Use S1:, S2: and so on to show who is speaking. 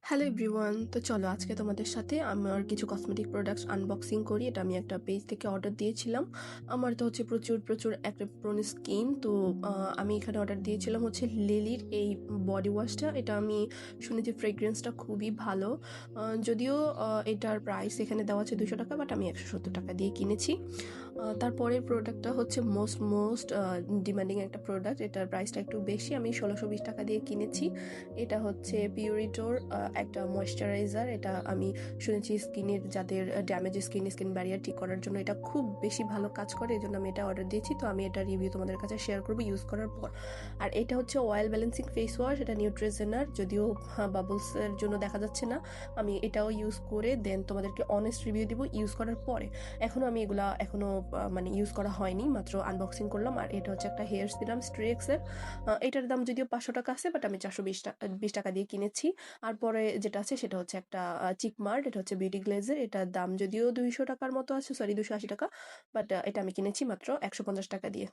S1: Hello everyone, তো চলো আজকে তোমাদের সাথে আমার কিছু কসমেটিক প্রোডাক্টস আনবক্সিং করি। এটা আমি একটা পেজ থেকে অর্ডার দিয়েছিলাম। আমার তো হচ্ছে প্রচুর প্রচুর একটা প্রোন স্কিন, তো আমি এখানে অর্ডার দিয়েছিলাম হচ্ছে লিলির এই বডি ওয়াশটা। এটা আমি শুনেছি ফ্রেগ্রেন্সটা খুবই ভালো। যদিও এটার প্রাইস এখানে দেওয়া আছে 200 টাকা, বাট আমি 170 টাকা দিয়ে কিনেছি। তারপরের প্রোডাক্টটা হচ্ছে মোস্ট ডিমান্ডিং একটা প্রোডাক্ট। এটার প্রাইসটা একটু বেশি, আমি 1620 টাকা দিয়ে কিনেছি। এটা হচ্ছে পিউরিটোর একটা ময়শ্চারাইজার। এটা আমি শুনেছি স্কিনের যাদের ড্যামেজ স্কিন ব্যারিয়ার ঠিক করার জন্য এটা খুব বেশি ভালো কাজ করে, এই জন্য আমি এটা অর্ডার দিয়েছি। তো আমি এটা রিভিউ তোমাদের কাছে শেয়ার করবো ইউজ করার পর। আর এটা হচ্ছে অয়েল ব্যালেন্সিং ফেস ওয়াশ, এটা নিউট্রিজেনার, যদিও বাবলসের জন্য দেখা যাচ্ছে না। আমি এটাও ইউজ করে দেন তোমাদেরকে অনেস্ট রিভিউ দিব ইউজ করার পরে। এখনো মানে ইউজ করা হয়নি, মাত্র আনবক্সিং করলাম। আর এটা হচ্ছে একটা হেয়ার সিরাম স্ট্রিক্সের। এটার দাম যদিও 500 টাকা আছে, বাট আমি 420 টাকা দিয়ে কিনেছি। আর পরে যেটা আছে সেটা হচ্ছে একটা চিকমার্ট, এটা হচ্ছে বিউটি গ্লেজের। এটার দাম যদিও 200 টাকার মতো আছে, সরি 280 টাকা, বাট এটা আমি কিনেছি মাত্র 150 টাকা দিয়ে।